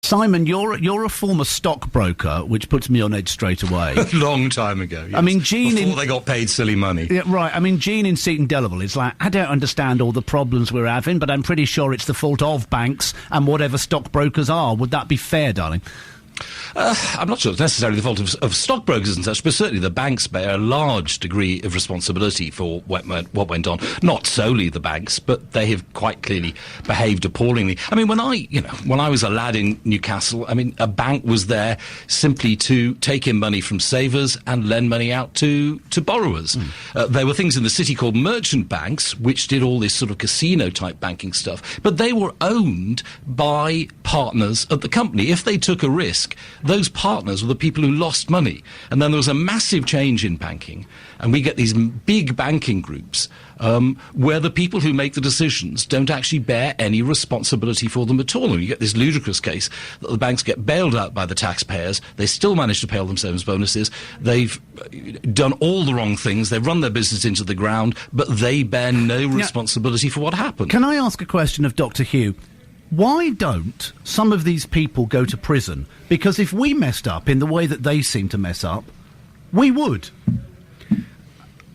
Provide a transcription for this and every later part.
Simon, you're a former stockbroker, which puts me on edge straight away. A long time ago, yes. I mean, Jean... Before they got paid silly money. Yeah, right. I mean, Jean in Seaton Delaval is like, I don't understand all the problems we're having, but I'm pretty sure it's the fault of banks and whatever stockbrokers are. Would that be fair, darling? I'm not sure it's necessarily the fault of stockbrokers and such, but certainly the banks bear a large degree of responsibility for what went on. Not solely the banks, but they have quite clearly behaved appallingly. I mean, when I was a lad in Newcastle, I mean, a bank was there simply to take in money from savers and lend money out to borrowers. There were things in the city called merchant banks, which did all this sort of casino-type banking stuff, but they were owned by partners at the company. If they took a risk, those partners were the people who lost money. And then there was a massive change in banking, and we get these big banking groups where the people who make the decisions don't actually bear any responsibility for them at all. And you get this ludicrous case that the banks get bailed out by the taxpayers. They still manage to pay all themselves bonuses. They've done all the wrong things. They've run their business into the ground, but they bear no responsibility for what happened. Can I ask a question of Dr. Hugh? Why don't some of these people go to prison? Because if we messed up in the way that they seem to mess up, we would.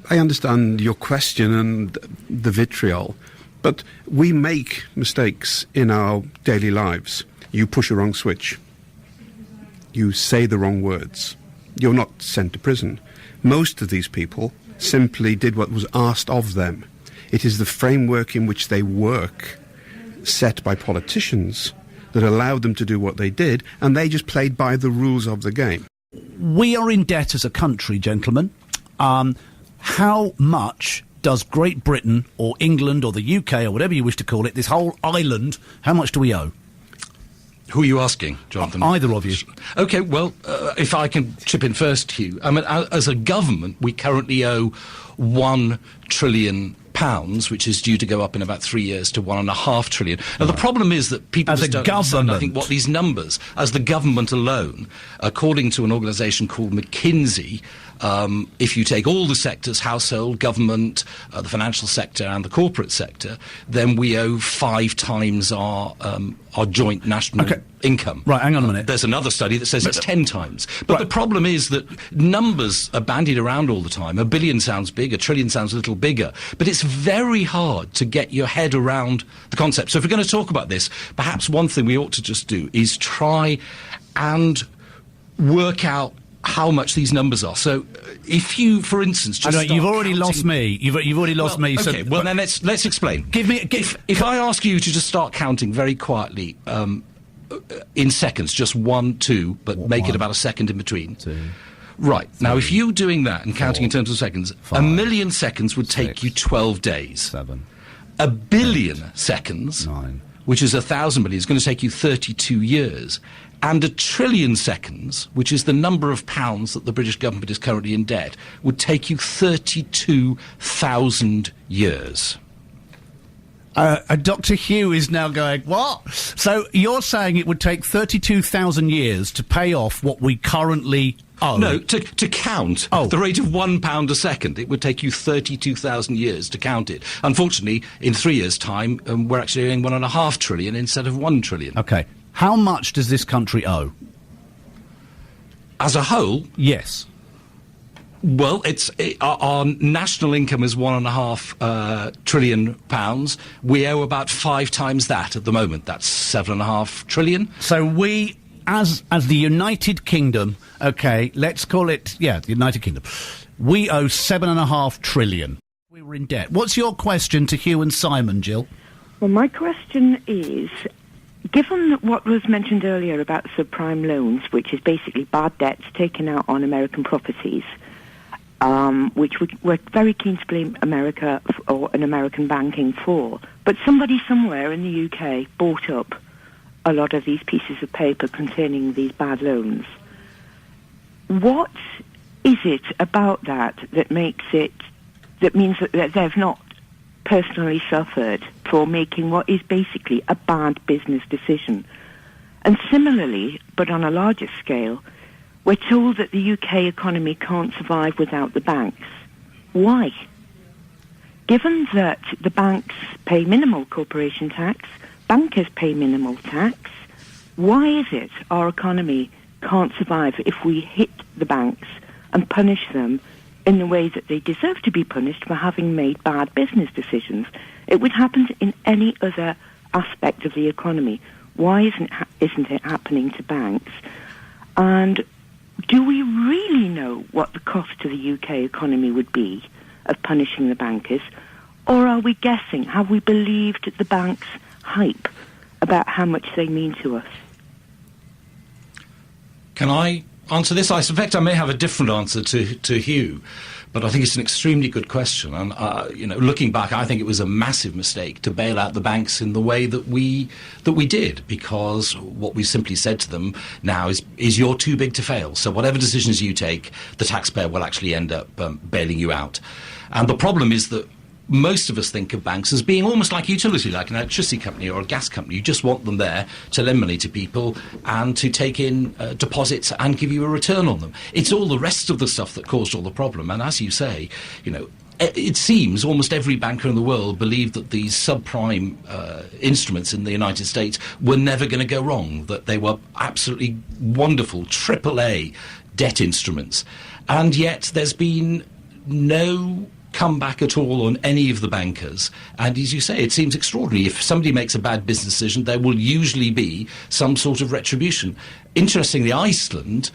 I understand your question and the vitriol, but we make mistakes in our daily lives. You push a wrong switch. You say the wrong words. You're not sent to prison. Most of these people simply did what was asked of them. It is the framework in which they work, set by politicians, that allowed them to do what they did, and they just played by the rules of the game. We are in debt as a country, gentlemen. How much does Great Britain or England or the UK or whatever you wish to call it, this whole island, how much do we owe? Who are you asking, Jonathan? Either of you. OK, well, if I can chip in first, Hugh. I mean, as a government, we currently owe £1 trillion, which is due to go up in about 3 years to £1.5 trillion. Now, the problem is that people just don't understand, I think, what these numbers, as the government alone, according to an organisation called McKinsey, if you take all the sectors, household, government, the financial sector and the corporate sector, then we owe 5 times our joint national income. Right, hang on a minute. There's another study that says it's 10 times. But the problem is that numbers are bandied around all the time. $1 billion sounds big, $1 trillion sounds a little bigger. But it's very hard to get your head around the concept. So if we're going to talk about this, perhaps one thing we ought to just do is try and work out how much these numbers are. So if you, for instance, just you've already lost me. You've already lost me. Okay, well, then let's explain. If I ask you to just start counting very quietly in seconds, just 1, 2, but make it about a second in between. 2. Right. Now, if you're doing that and counting in terms of seconds, 5, 1 million seconds would take you 12 days. 7. 1 billion seconds, 9. which is 1,000 million, is going to take you 32 years. And 1 trillion seconds, which is the number of pounds that the British government is currently in debt, would take you 32,000 years. Dr. Hugh is now going, what? So you're saying it would take 32,000 years to pay off what we currently owe? No, to count at the rate of £1 a second, it would take you 32,000 years to count it. Unfortunately, in 3 years' time, we're actually owing £1.5 trillion instead of £1 trillion. OK. How much does this country owe? As a whole? Yes. Well, our national income is £1.5 trillion. We owe about 5 times that at the moment. That's $7.5 trillion. So we, as the United Kingdom, OK, let's call it, the United Kingdom, we owe $7.5 trillion. We were in debt. What's your question to Hugh and Simon, Jill? Well, my question is, given what was mentioned earlier about subprime loans, which is basically bad debts taken out on American properties, which we're very keen to blame America or an American banking for, but somebody somewhere in the UK bought up a lot of these pieces of paper containing these bad loans. What is it about that means that they've not personally suffered for making what is basically a bad business decision? And similarly, but on a larger scale, we're told that the UK economy can't survive without the banks. Why? Given that the banks pay minimal corporation tax, bankers pay minimal tax, why is it our economy can't survive if we hit the banks and punish them in the way that they deserve to be punished for having made bad business decisions? It would happen in any other aspect of the economy. Why isn't it happening to banks? And do we really know what the cost to the UK economy would be of punishing the bankers? Or are we guessing? Have we believed the banks' hype about how much they mean to us? Can I answer this? I suspect I may have a different answer to Hugh, but I think it's an extremely good question. And, looking back, I think it was a massive mistake to bail out the banks in the way that we did, because what we simply said to them now is you're too big to fail. So whatever decisions you take, the taxpayer will actually end up bailing you out. And the problem is that most of us think of banks as being almost like a utility, like an electricity company or a gas company. You just want them there to lend money to people and to take in deposits and give you a return on them. It's all the rest of the stuff that caused all the problem. And as you say, it seems almost every banker in the world believed that these subprime instruments in the United States were never going to go wrong, that they were absolutely wonderful AAA debt instruments. And yet there's been no comeback at all on any of the bankers. And as you say, it seems extraordinary. If somebody makes a bad business decision, there will usually be some sort of retribution. Interestingly, Iceland,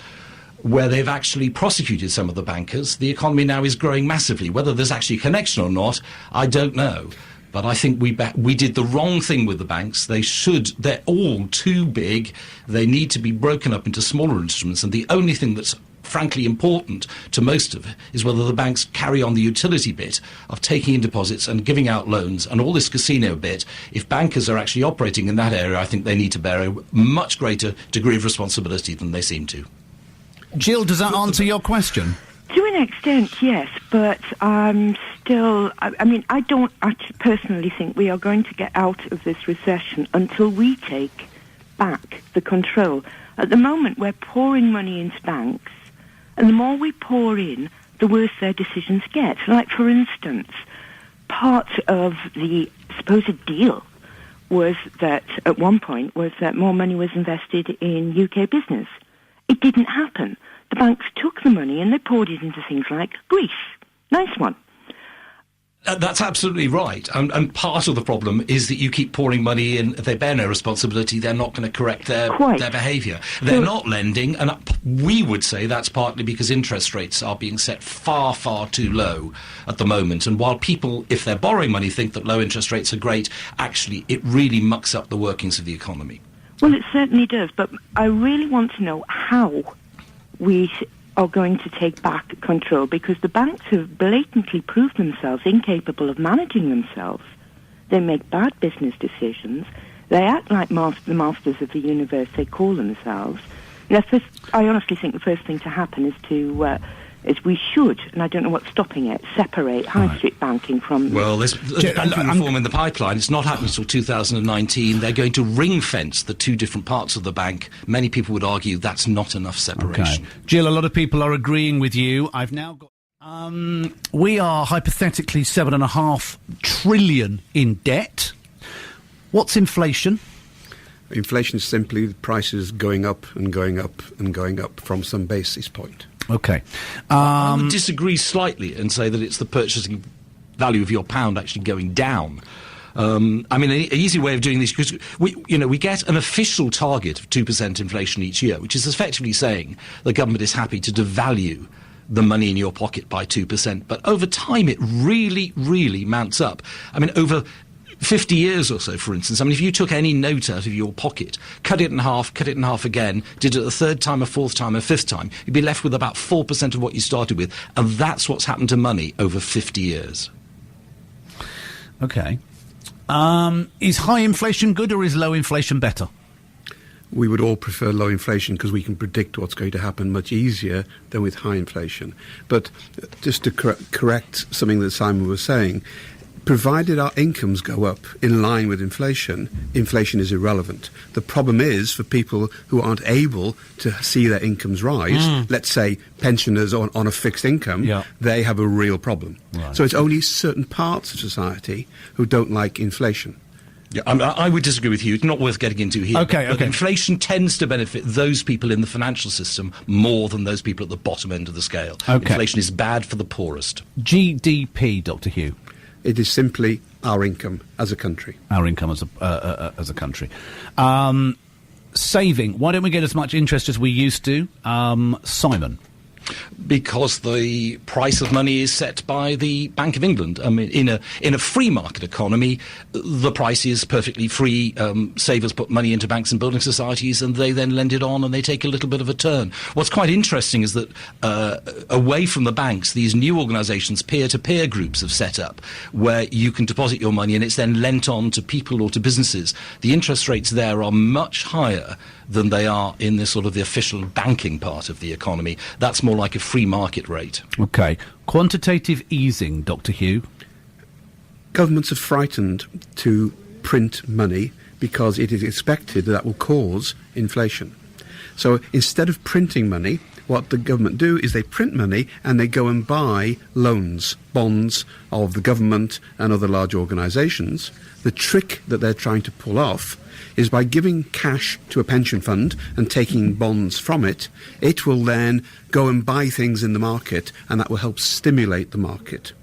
where they've actually prosecuted some of the bankers, the economy now is growing massively. Whether there's actually a connection or not, I don't know. But I think we did the wrong thing with the banks. They're all too big. They need to be broken up into smaller instruments. And the only thing that's frankly important to most of it is whether the banks carry on the utility bit of taking in deposits and giving out loans and all this casino bit. If bankers are actually operating in that area, I think they need to bear a much greater degree of responsibility than they seem to. Jill, does that answer your question? To an extent, yes, but I don't actually personally think we are going to get out of this recession until we take back the control. At the moment, we're pouring money into banks, and the more we pour in, the worse their decisions get. Like, for instance, part of the supposed deal was that, at one point, was that more money was invested in UK business. It didn't happen. The banks took the money and they poured it into things like Greece. Nice one. That's absolutely right. And part of the problem is that you keep pouring money in. If they bear no responsibility, they're not going to correct their behaviour. They're not lending, and we would say that's partly because interest rates are being set far, far too low at the moment. And while people, if they're borrowing money, think that low interest rates are great, actually it really mucks up the workings of the economy. Well, it certainly does, but I really want to know how we are going to take back control, because the banks have blatantly proved themselves incapable of managing themselves. They make bad business decisions. They act like the masters of the universe they call themselves. And I honestly think the first thing to happen is we should, and I don't know what's stopping it, separate high street banking from... Well, there's banking reform in the pipeline. It's not happening until 2019. They're going to ring-fence the two different parts of the bank. Many people would argue that's not enough separation. Okay. Jill, a lot of people are agreeing with you. I've now got... we are hypothetically $7.5 trillion in debt. What's inflation? Inflation is simply the prices going up and going up and going up from some basis point. Okay. I would disagree slightly and say that it's the purchasing value of your pound actually going down. An easy way of doing this, because we get an official target of 2% inflation each year, which is effectively saying the government is happy to devalue the money in your pocket by 2%. But over time, it really, really mounts up. Over 50 years or so, for instance, if you took any note out of your pocket, cut it in half again, did it a third time, a fourth time, a fifth time, you'd be left with about 4% of what you started with. And that's what's happened to money over 50 years. Okay. Is high inflation good or is low inflation better? We would all prefer low inflation because we can predict what's going to happen much easier than with high inflation. But just to correct something that Simon was saying, provided our incomes go up in line with inflation, inflation is irrelevant. The problem is for people who aren't able to see their incomes rise, let's say pensioners on a fixed income, they have a real problem. Right. So it's only certain parts of society who don't like inflation. Yeah, I would disagree with you. It's not worth getting into here. Okay, but okay. Inflation tends to benefit those people in the financial system more than those people at the bottom end of the scale. Okay. Inflation is bad for the poorest. GDP, Dr. Hugh. It is simply our income as a country. Our income as a country. Saving. Why don't we get as much interest as we used to? Simon. Because the price of money is set by the Bank of England. I mean, in a free market economy, the price is perfectly free. Savers put money into banks and building societies, and they then lend it on, and they take a little bit of a turn. What's quite interesting is that away from the banks, these new organisations, peer-to-peer groups, have set up where you can deposit your money, and it's then lent on to people or to businesses. The interest rates there are much higher than they are in the sort of the official banking part of the economy. That's more like a free market rate. Okay. Quantitative easing, Dr. Hugh. Governments are frightened to print money because it is expected that will cause inflation. So instead of printing money, what the government do is they print money and they go and buy loans, bonds of the government and other large organisations. The trick that they're trying to pull off is by giving cash to a pension fund and taking bonds from it, it will then go and buy things in the market, and that will help stimulate the market.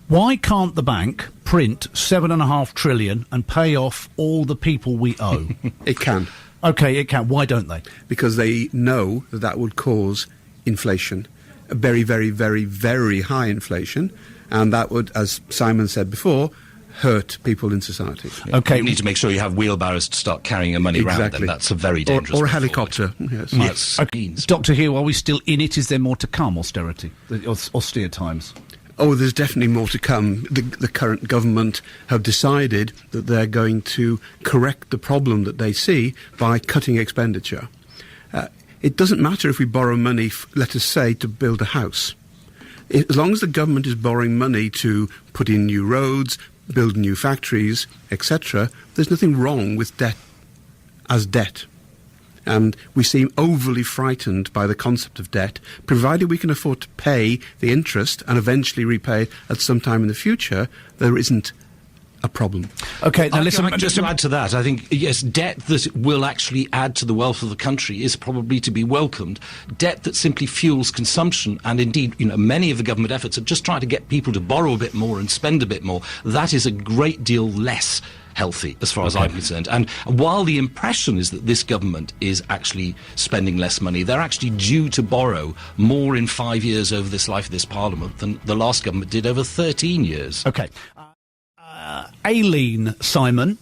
Why can't the bank print $7.5 trillion and pay off all the people we owe? It can. Okay, it can. Why don't they? Because they know that that would cause inflation, a very, very, very, very high inflation, and that would, as Simon said before, hurt people in society. Okay. You need to make sure you have wheelbarrows to start carrying your money around. Then that's a very dangerous. Or a way helicopter. forward. Yes. Okay. Dr. Hugh, are we still in it? Is there more to come, austerity? The austere times? Oh, there's definitely more to come. The current government have decided that they're going to correct the problem that they see by cutting expenditure. It doesn't matter if we borrow money, let us say, to build a house. As long as the government is borrowing money to put in new roads, build new factories, etc., there's nothing wrong with debt as debt. And we seem overly frightened by the concept of debt, provided we can afford to pay the interest and eventually repay at some time in the future. There isn't a problem. Okay, now listen. Just to add to that, I think, yes, debt that will actually add to the wealth of the country is probably to be welcomed. Debt that simply fuels consumption, and indeed, many of the government efforts are just trying to get people to borrow a bit more and spend a bit more. That is a great deal less healthy, as far as I'm concerned. And while the impression is that this government is actually spending less money, they're actually due to borrow more in 5 years over this life of this Parliament than the last government did over 13 years. Okay. Aileen Simon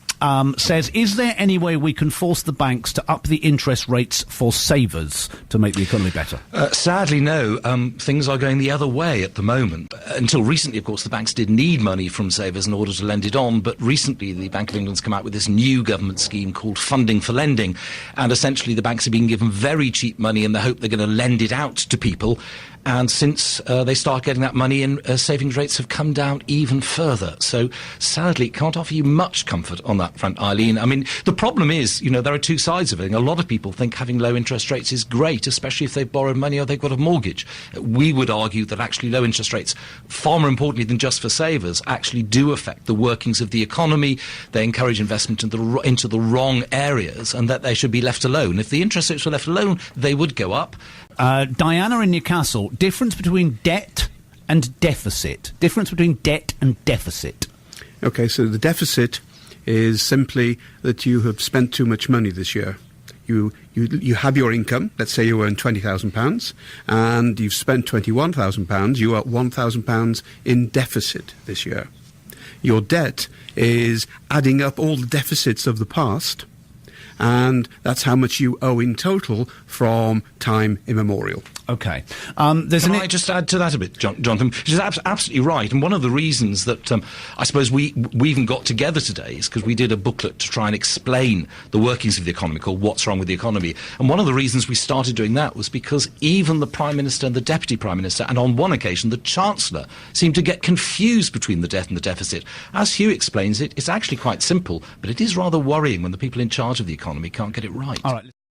says, is there any way we can force the banks to up the interest rates for savers to make the economy better? Sadly, no. Things are going the other way at the moment. Until recently, of course, the banks did need money from savers in order to lend it on, but recently the Bank of England's come out with this new government scheme called Funding for Lending, and essentially the banks are being given very cheap money in the hope they're going to lend it out to people. And since they start getting that money in, savings rates have come down even further. So, sadly, it can't offer you much comfort on that front, Eileen. I mean, the problem is, there are two sides of it. A lot of people think having low interest rates is great, especially if they've borrowed money or they've got a mortgage. We would argue that actually low interest rates, far more importantly than just for savers, actually do affect the workings of the economy. They encourage investment into the wrong areas, and that they should be left alone. If the interest rates were left alone, they would go up. Diana in Newcastle, difference between debt and deficit. Difference between debt and deficit. Okay, so the deficit is simply that you have spent too much money this year. You have your income, let's say you earn £20,000, and you've spent £21,000, you are £1,000 in deficit this year. Your debt is adding up all the deficits of the past, and that's how much you owe in total from time immemorial. Okay. Can I just add to that a bit, Jonathan? She's absolutely right. And one of the reasons that I suppose we even got together today is because we did a booklet to try and explain the workings of the economy called What's Wrong with the Economy. And one of the reasons we started doing that was because even the Prime Minister and the Deputy Prime Minister, and on one occasion the Chancellor, seemed to get confused between the debt and the deficit. As Hugh explains it, it's actually quite simple, but it is rather worrying when the people in charge of the economy can't get it right. All right.